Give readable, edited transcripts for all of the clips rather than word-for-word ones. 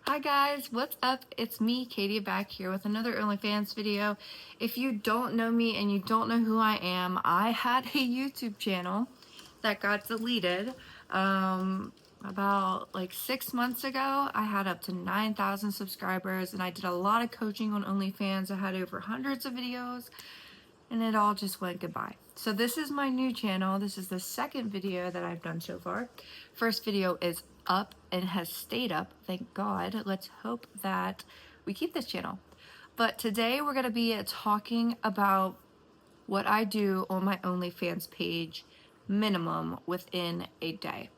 Hi guys, what's up? It's me, Katie, back here with another OnlyFans video. If you don't know me and you don't know who I am, I had a YouTube channel that got deleted about like 6 months ago. I had up to 9,000 subscribers and I did a lot of coaching on OnlyFans. I had over hundreds of videos and it all just went goodbye. So this is my new channel. This is the second video that I've done so far. First video is up and has stayed up, thank God. Let's hope that we keep this channel. But today we're going to be talking about what I do on my OnlyFans page minimum within a day.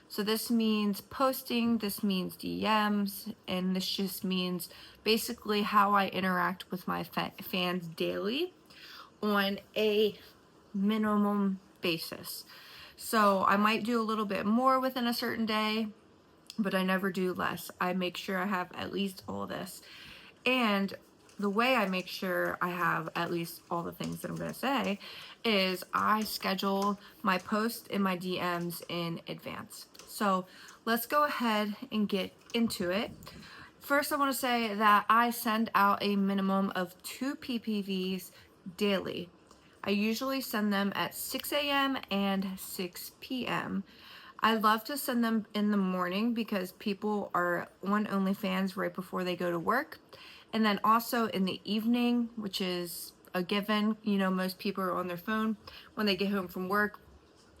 So this means posting, this means DMs, and this just means basically how I interact with my fans daily on a minimum basis. So I might do a little bit more within a certain day, but I never do less. I make sure I have at least all this. And the way I make sure I have at least all the things that I'm going to say is I schedule my posts and my DMs in advance. So let's go ahead and get into it. First, I want to say that I send out a minimum of 2 PPVs daily. I usually send them at 6 a.m. and 6 p.m. I love to send them in the morning because people are on OnlyFans right before they go to work. And then also in the evening, which is a given, you know, most people are on their phone when they get home from work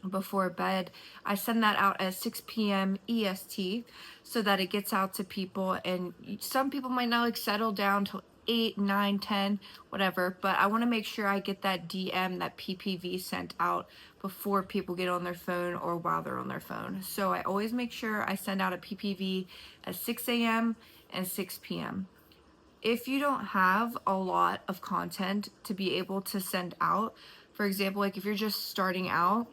before bed. I send that out at 6 p.m. EST so that it gets out to people, and some people might not like settle down till 8, 9, 10, whatever, but I want to make sure I get that DM, that PPV sent out before people get on their phone or while they're on their phone. So I always make sure I send out a PPV at 6 a.m. and 6 p.m. If you don't have a lot of content to be able to send out, for example, like if you're just starting out,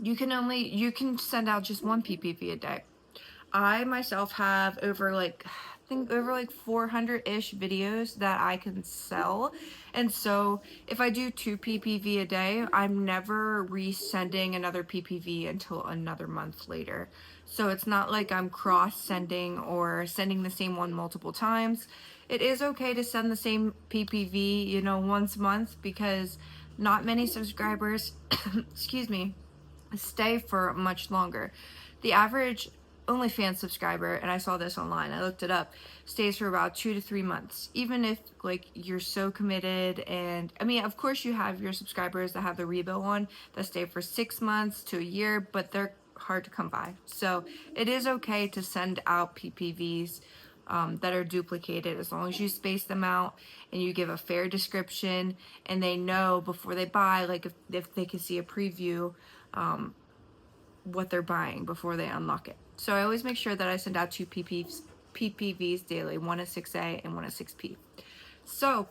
you can send out just one PPV a day. I myself have over like 400-ish videos that I can sell. And so if I do 2 PPV a day, I'm never resending another PPV until another month later. So it's not like I'm cross-sending or sending the same one multiple times. It is okay to send the same PPV, you know, once a month, because not many subscribers, excuse me, stay for much longer. The average OnlyFans subscriber, and I saw this online, I looked it up, stays for about 2 to 3 months. Even if like you're so committed, and I mean, of course you have your subscribers that have the rebill on that stay for 6 months to a year, but they're hard to come by. So it is okay to send out PPVs that are duplicated, as long as you space them out and you give a fair description and they know before they buy, like if they can see a preview, what they're buying before they unlock it. So I always make sure that I send out 2 PPVs daily, one at 6A and one at 6P. So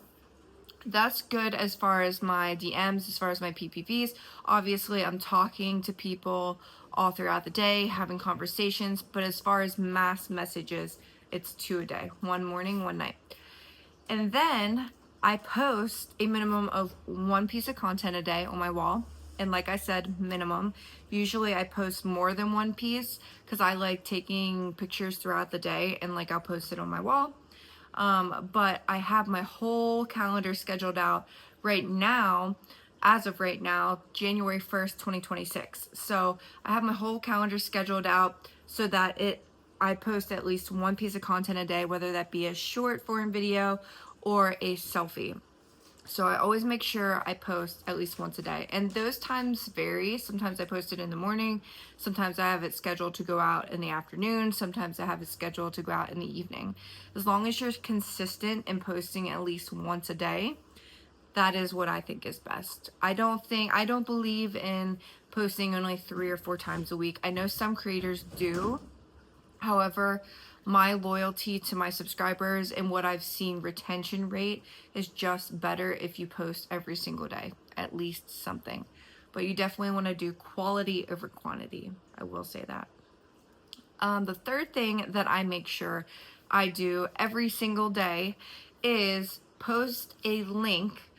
that's good as far as my DMs, as far as my PPVs. Obviously, I'm talking to people all throughout the day, having conversations, but as far as mass messages, it's 2 a day, one morning, one night. And then I post a minimum of 1 piece of content a day on my wall. And like I said, minimum. Usually I post more than 1 piece because I like taking pictures throughout the day, and like I'll post it on my wall. But I have my whole calendar scheduled out right now, as of right now, January 1st, 2026. So I have my whole calendar scheduled out so that I post at least 1 piece of content a day, whether that be a short form video or a selfie. So I always make sure I post at least once a day. And those times vary. Sometimes I post it in the morning. Sometimes I have it scheduled to go out in the afternoon. Sometimes I have it scheduled to go out in the evening. As long as you're consistent in posting at least once a day, that is what I think is best. I don't believe in posting only 3 or 4 times a week. I know some creators do. However, my loyalty to my subscribers and what I've seen retention rate is just better if you post every single day, at least something. But you definitely want to do quality over quantity. I will say that. The third thing that I make sure I do every single day is post a link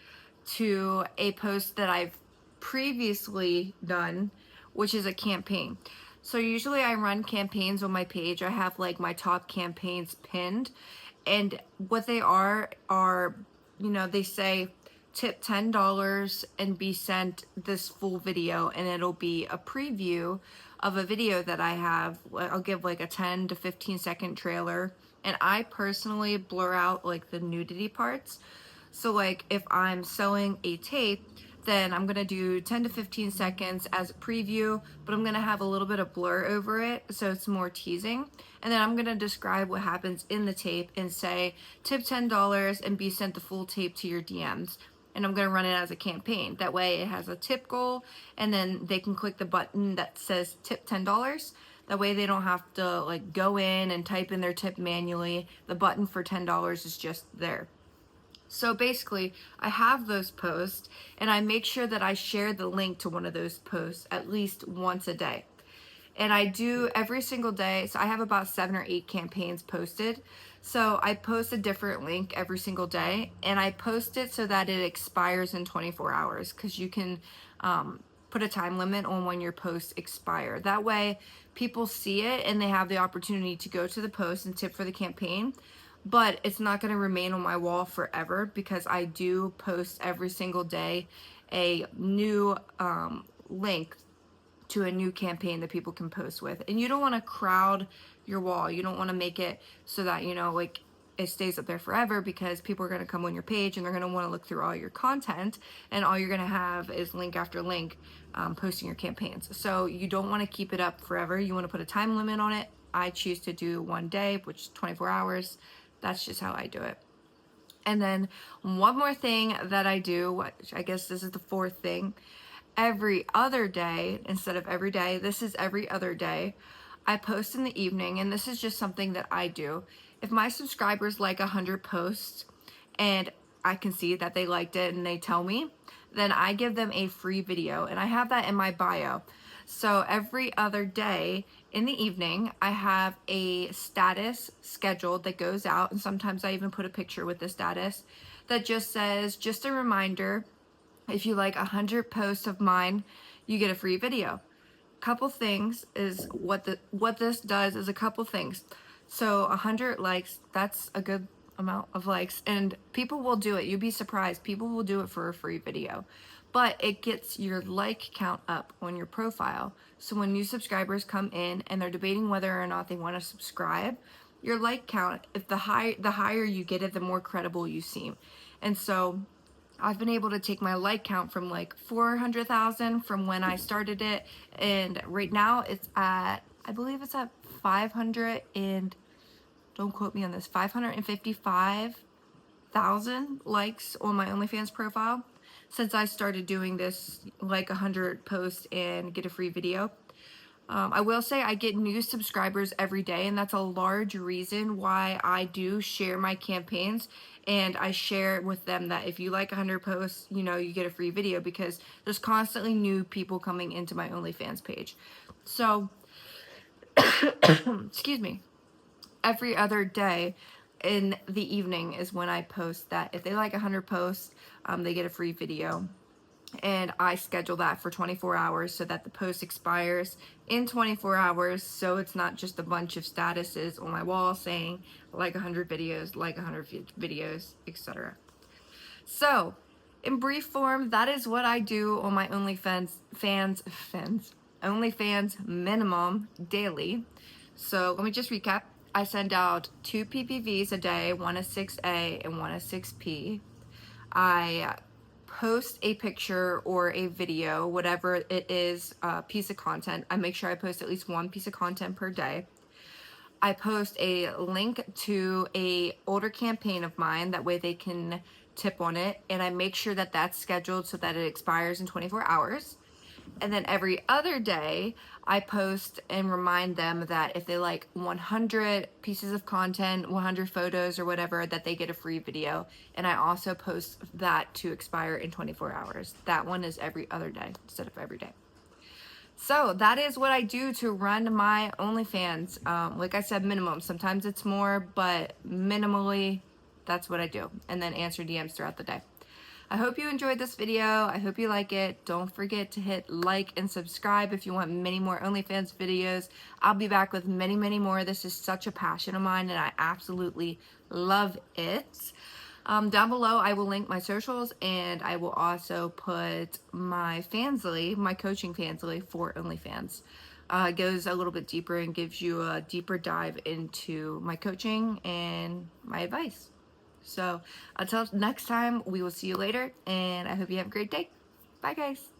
to a post that I've previously done, which is a campaign. So usually I run campaigns on my page. I have like my top campaigns pinned, and what they are, they say tip $10 and be sent this full video, and it'll be a preview of a video that I have. I'll give like a 10 to 15 second trailer, and I personally blur out like the nudity parts. So like if I'm sewing a tape, then I'm gonna do 10 to 15 seconds as a preview, but I'm gonna have a little bit of blur over it so it's more teasing. And then I'm gonna describe what happens in the tape and say, tip $10 and be sent the full tape to your DMs. And I'm gonna run it as a campaign. That way it has a tip goal, and then they can click the button that says tip $10. That way they don't have to like go in and type in their tip manually. The button for $10 is just there. So basically, I have those posts, and I make sure that I share the link to one of those posts at least once a day. And I do every single day. So I have about 7 or 8 campaigns posted. So I post a different link every single day, and I post it so that it expires in 24 hours, because you can put a time limit on when your posts expire. That way people see it and they have the opportunity to go to the post and tip for the campaign. But it's not going to remain on my wall forever, because I do post every single day a new link to a new campaign that people can post with. And you don't want to crowd your wall. You don't want to make it so that, like it stays up there forever, because people are going to come on your page and they're going to want to look through all your content, and all you're going to have is link after link posting your campaigns. So you don't want to keep it up forever. You want to put a time limit on it. I choose to do one day, which is 24 hours. That's just how I do it. And then one more thing that I do, which I guess this is the 4th thing, every other day instead of every day, this is every other day, I post in the evening, and this is just something that I do. If my subscribers like 100 posts and I can see that they liked it and they tell me, then I give them a free video, and I have that in my bio. So every other day in the evening, I have a status scheduled that goes out, and sometimes I even put a picture with the status that just says, just a reminder, if you like 100 posts of mine, you get a free video. Couple things is what this does is a couple things. So 100 likes, that's a good amount of likes, and people will do it. You'd be surprised. People will do it for a free video. But it gets your like count up on your profile. So when new subscribers come in and they're debating whether or not they want to subscribe, your like count, if the higher you get it, the more credible you seem. And so I've been able to take my like count from like 400,000 from when I started it, and right now it's at, I believe it's at 500 and, don't quote me on this, 555,000 likes on my OnlyFans profile since I started doing this, like 100 posts and get a free video. I will say I get new subscribers every day, and that's a large reason why I do share my campaigns, and I share with them that if you like 100 posts, you get a free video, because there's constantly new people coming into my OnlyFans page. So, excuse me, every other day in the evening is when I post that if they like 100 posts, they get a free video. And I schedule that for 24 hours so that the post expires in 24 hours, so it's not just a bunch of statuses on my wall saying like 100 videos, like 100 videos, etc. So, in brief form, that is what I do on my OnlyFans minimum daily. So let me just recap. I send out 2 PPVs a day, one a 6A and one a 6P. I post a picture or a video, whatever it is, piece of content. I make sure I post at least 1 piece of content per day. I post a link to a older campaign of mine, that way they can tip on it, and I make sure that that's scheduled so that it expires in 24 hours. And then every other day, I post and remind them that if they like 100 pieces of content, 100 photos or whatever, that they get a free video. And I also post that to expire in 24 hours. That one is every other day instead of every day. So that is what I do to run my OnlyFans. Like I said, minimum. Sometimes it's more, but minimally, that's what I do. And then answer DMs throughout the day. I hope you enjoyed this video. I hope you like it. Don't forget to hit like and subscribe if you want many more OnlyFans videos. I'll be back with many, many more. This is such a passion of mine and I absolutely love it. Down below, I will link my socials, and I will also put my Fansly, my coaching Fansly for OnlyFans. It goes a little bit deeper and gives you a deeper dive into my coaching and my advice. So until next time, we will see you later, and I hope you have a great day. Bye, guys.